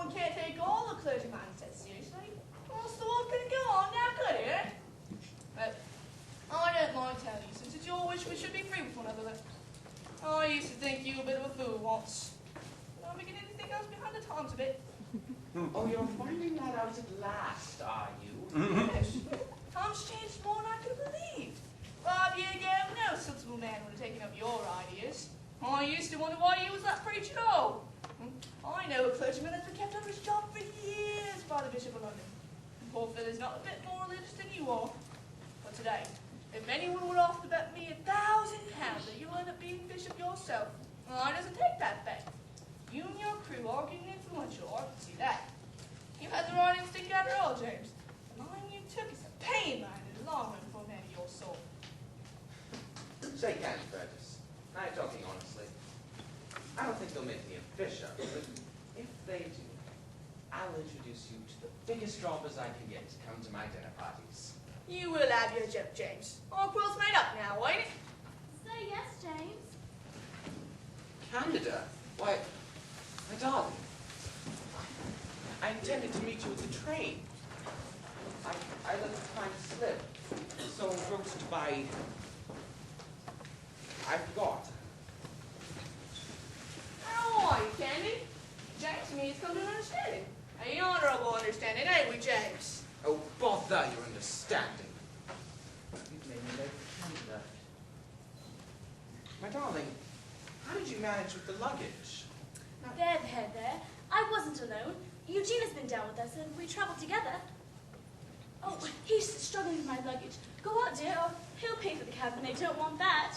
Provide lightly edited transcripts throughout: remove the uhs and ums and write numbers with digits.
one can't take all the clergyman says seriously. What's the one going to go on now, could it? But I don't mind telling you, since it's your wish we should be free with one another. I used to think you a bit of a fool once. Are we getting anything else behind the times a bit? Oh, you're finding that out at last, are you? Yes. Times changed more than I could have believed. 5 years ago, no sensible man would have taken up your ideas. I used to wonder why you was that preacher at all. I know a clergyman that's been kept on his job for years by the Bishop of London. Poor fellow's not a bit more religious than you are. But today, if anyone would offer to bet me £1,000 that you'll end up being bishop yourself, well, I doesn't take that bet. You and your crew are getting influential, I can see that. You had the right instinct after all, James. The line you took is a pain line in the long run for a man of your soul. Shake hands, Burgess. Now you're talking honestly. I don't think they'll make me a bishop, but if they do, I'll introduce you to the biggest robbers I can get to come to my dinner parties. You will have your joke, James. All quills made up now, ain't it? Say yes, James. Candida? Why, my darling. I intended to meet you at the train. I let the time slip. So engrossed by... I forgot. How are you, Candy? James and me has come to an understanding. An honorable understanding, ain't we, James? Oh, bother your understanding. You've made me late for Candida. My darling, how did you manage with the luggage? There. I wasn't alone. Eugene has been down with us and we travelled together. Oh, he's struggling with my luggage. Go out, dear, or he'll pay for the cab and I don't want that.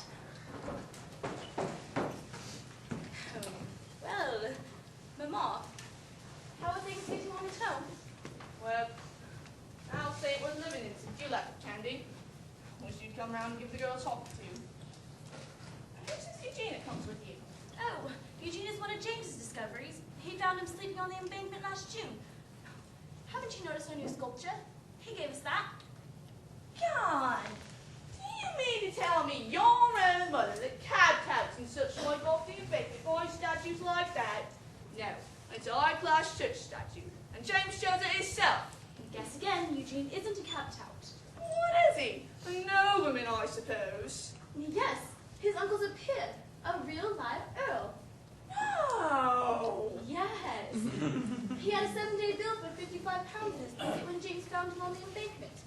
Oh, well, Mamma, how are things getting on at home? Well, I'll say it was living in since you left, Candy. Wish you'd come round and give the girl a talk to. Who's this Eugene that comes with you? Oh, Eugene is one of James's discoveries. He found him sleeping on the embankment last June. Haven't you noticed our new sculpture? He gave us that. God! Do you mean to tell me your own mother that cab touts and such like off the embankment by statues like that? No, it's a high-class church statue, and James shows it himself. Guess again, Eugene isn't a cab tout. What is he? A nobleman, I suppose. Yes, his uncle's a peer, a real live earl. No! Yes. He had a 7-day bill for £55 in his pocket when James found him on the embankment.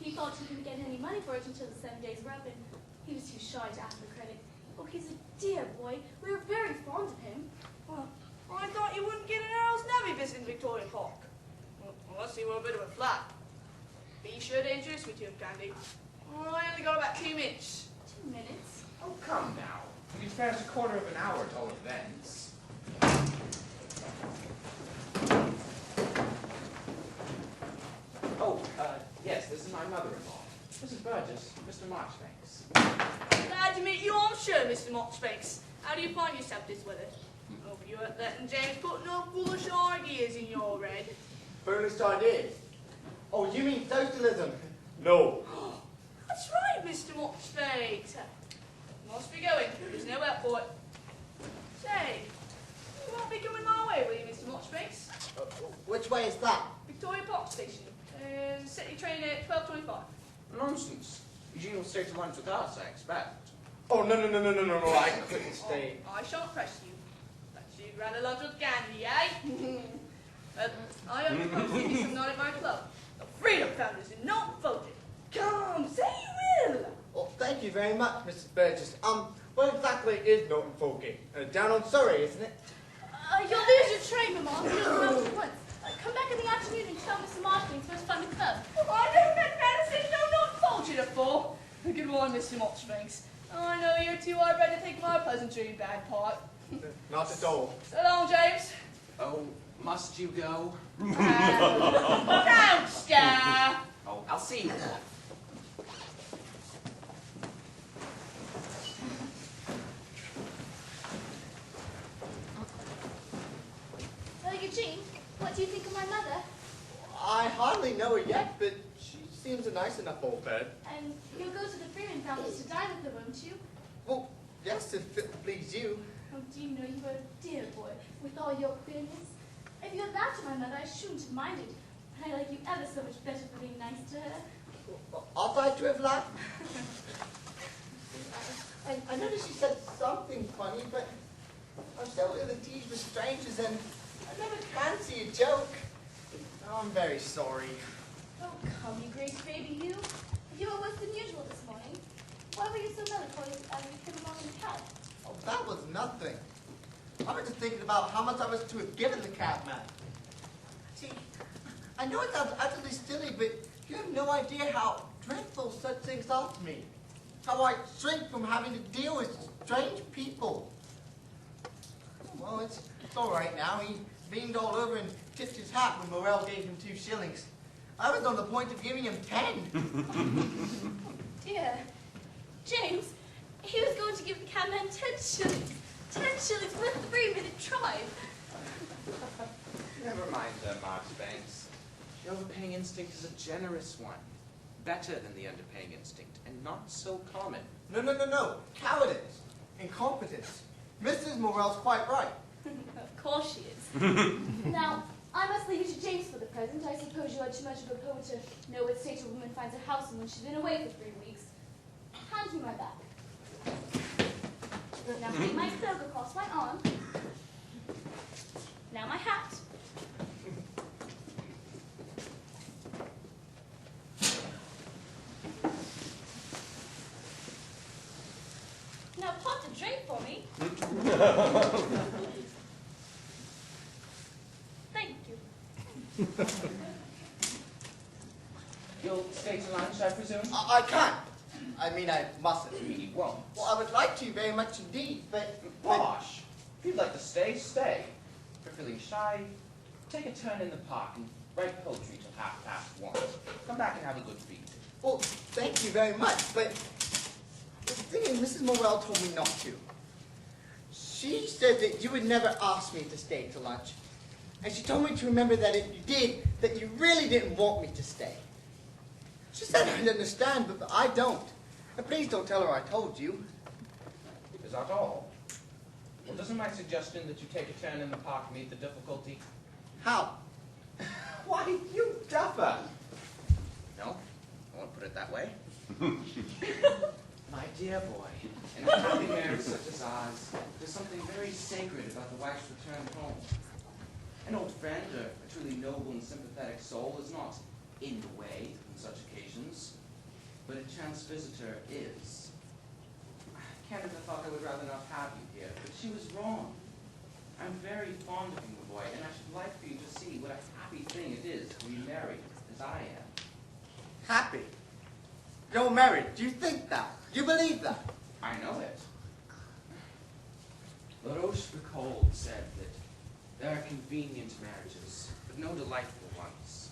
He thought he couldn't get any money for it until the 7 days were up, and he was too shy to ask for credit. Oh, he's a dear boy. We were very fond of him. Well, I thought you wouldn't get an Earl's Navy visiting Victoria Park. Well, unless he were a bit of a flat. Be sure to introduce me to him, Candy. I only got about 2 minutes. 2 minutes? Oh, come now. You spare us a quarter of an hour at all events. Oh, yes, this is my mother-in-law. Mrs. Burgess, Mr. Marchbanks. Glad to meet you, I'm sure, Mr. Marchbanks. How do you find yourself this weather? Hope you aren't letting James put no foolish ideas in your head. Foolish ideas? Oh, you mean socialism? No. That's right, Mr. Marchbanks. Must be going. There's no help for it. Say, you won't be coming my way, will you, Mr. Marchbanks? Which way is that? Victoria Park Station. City train at 12:25. Nonsense. Eugene will stay to lunch with us, I expect. Oh, no, I couldn't stay. Oh, I shan't press you. But you'd rather lunch with Gandhi, eh? But I hope you come see me some night at my club. The Freedom Founders are not voted. Come, say you will. Well, thank you very much, Mrs. Burgess. What exactly is Norton Folgate? Down on Surrey, isn't it? You'll lose your train, Mamma. You'll go out at once. Come back in the afternoon and tell Mr. Marchbanks where's fun the club. I never met Madison, no, not faulted before. Good one, Mr. Marchbanks. I know you're too hard-bred to take my pleasantry, bad part. Not at all. So long, James. Oh, must you go? Don't stir. Oh, I'll see you. Well, Eugene, what do you think of my mother? I hardly know her yet, but she seems a nice enough old bird. And you'll go to the Freeman Founders to dine with her, won't you? Well, yes, if it please you. Oh, do you know you are a dear boy, with all your queerness? If you're that my mother, I shouldn't have minded. And I like you ever so much better for being nice to her. Ought I to have laughed? I noticed you said something funny, but I'm so ill at ease with strangers, and I never can see a joke. Oh, I'm very sorry. Oh, come, you great baby, you. You were worse than usual this morning. Why were you so melancholy as you came along in the cab? Oh, that was nothing. I was just thinking about how much I was to have given the cabman. See, I know it sounds utterly silly, but you have no idea how dreadful such things are to me. How I shrink from having to deal with strange people. Well, it's all right now. He beamed all over and tipped his hat when Morel gave him 2 shillings. I was on the point of giving him 10. Dear. James, he was going to give the cabman 10 shillings. 10 shillings worth the 3-minute drive. Never mind, Marchbanks. The overpaying instinct is a generous one. Better than the underpaying instinct, and not so common. No. Cowardice. Incompetence. Mrs. Morel's quite right. Of course she is. Now, I must leave you to James for the present. I suppose you are too much of a poet to know what state a woman finds a house in when she's been away for 3 weeks. Hand me my bag. Now take my cloak across my arm. Now my hat. Now pot a drink for me. Thank you. You'll stay to lunch, I presume? I can't. I mean, I mustn't. You won't. Well, I would like to very much indeed, but... Bosh! If you'd like to stay, stay. If you're feeling shy, take a turn in the park and write poetry till 1:30. Come back and have a good feed. Well, thank you very much, but... The thing is, Mrs. Morel told me not to. She said that you would never ask me to stay to lunch. And she told me to remember that if you did, that you really didn't want me to stay. She said I'd understand, but I don't. And please don't tell her I told you. Is that all? Well, doesn't my suggestion that you take a turn in the park meet the difficulty? How? Why, you duffer! No, I won't put it that way. My dear boy, in a happy marriage such as ours, there's something very sacred about the wife's return home. An old friend, a truly noble and sympathetic soul, is not in the way on such occasions, but a chance visitor is. Candida thought I would rather not have you here, but she was wrong. I'm very fond of you, my boy, and I should like for you to see what a happy thing it is to be married, as I am. Happy? You're married. Do you think that? Do you believe that? I know it. La Rochefoucauld said that there are convenient marriages, but no delightful ones.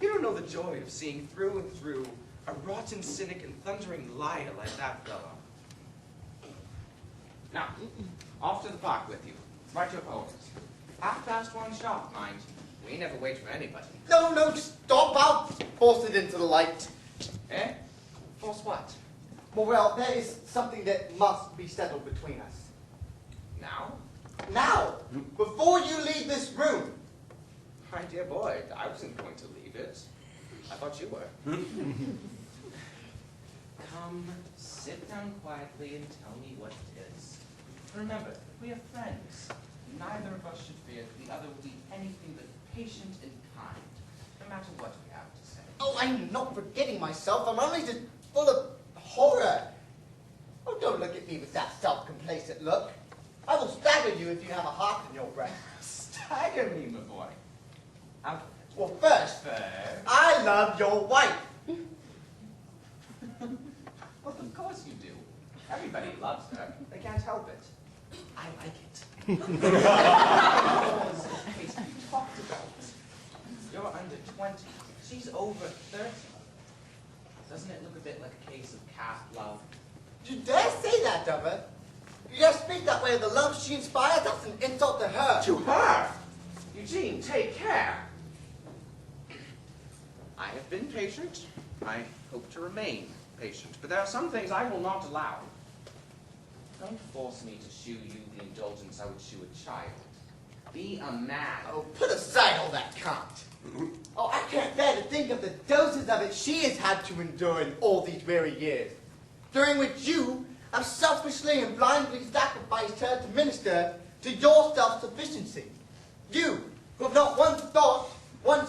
You don't know the joy of seeing through and through a rotten cynic and thundering liar like that fellow. Now, off to the park with you. Write your poems. 1:30 sharp, mind. We never wait for anybody. No, just stop out. Force it into the light. Eh? Force what? Well, there is something that must be settled between us. Now? Now! Before you leave this room! My dear boy, I wasn't going to leave it. I thought you were. Come, sit down quietly and tell me what it is. Remember, we are friends. Neither of us should fear that the other will be anything but patient and kind, no matter what we have to say. Oh, I'm not forgetting myself. I'm only just full of horror. Oh, don't look at me with that self-complacent look. I will stagger you if you have a heart in your breast. Stagger me, my boy. Out of it. Well, first, I love your wife. Well, of course you do. Everybody loves her. They can't help it. I like it. Case to be talked about. You're under 20. She's over 30. Doesn't it look a bit like a case of calf love? You dare say that, Dover? You dare speak that way of the love she inspires? That's an insult to her. To her? Eugene, take care. I have been patient. I hope to remain patient. But there are some things I will not allow. Don't force me to shew you the indulgence I would shew a child. be a man. Oh, put aside all that cant. Oh, I can't bear to think of the doses of it she has had to endure in all these weary years, during which you have selfishly and blindly sacrificed her to minister to your self-sufficiency. You, who have not one thought, one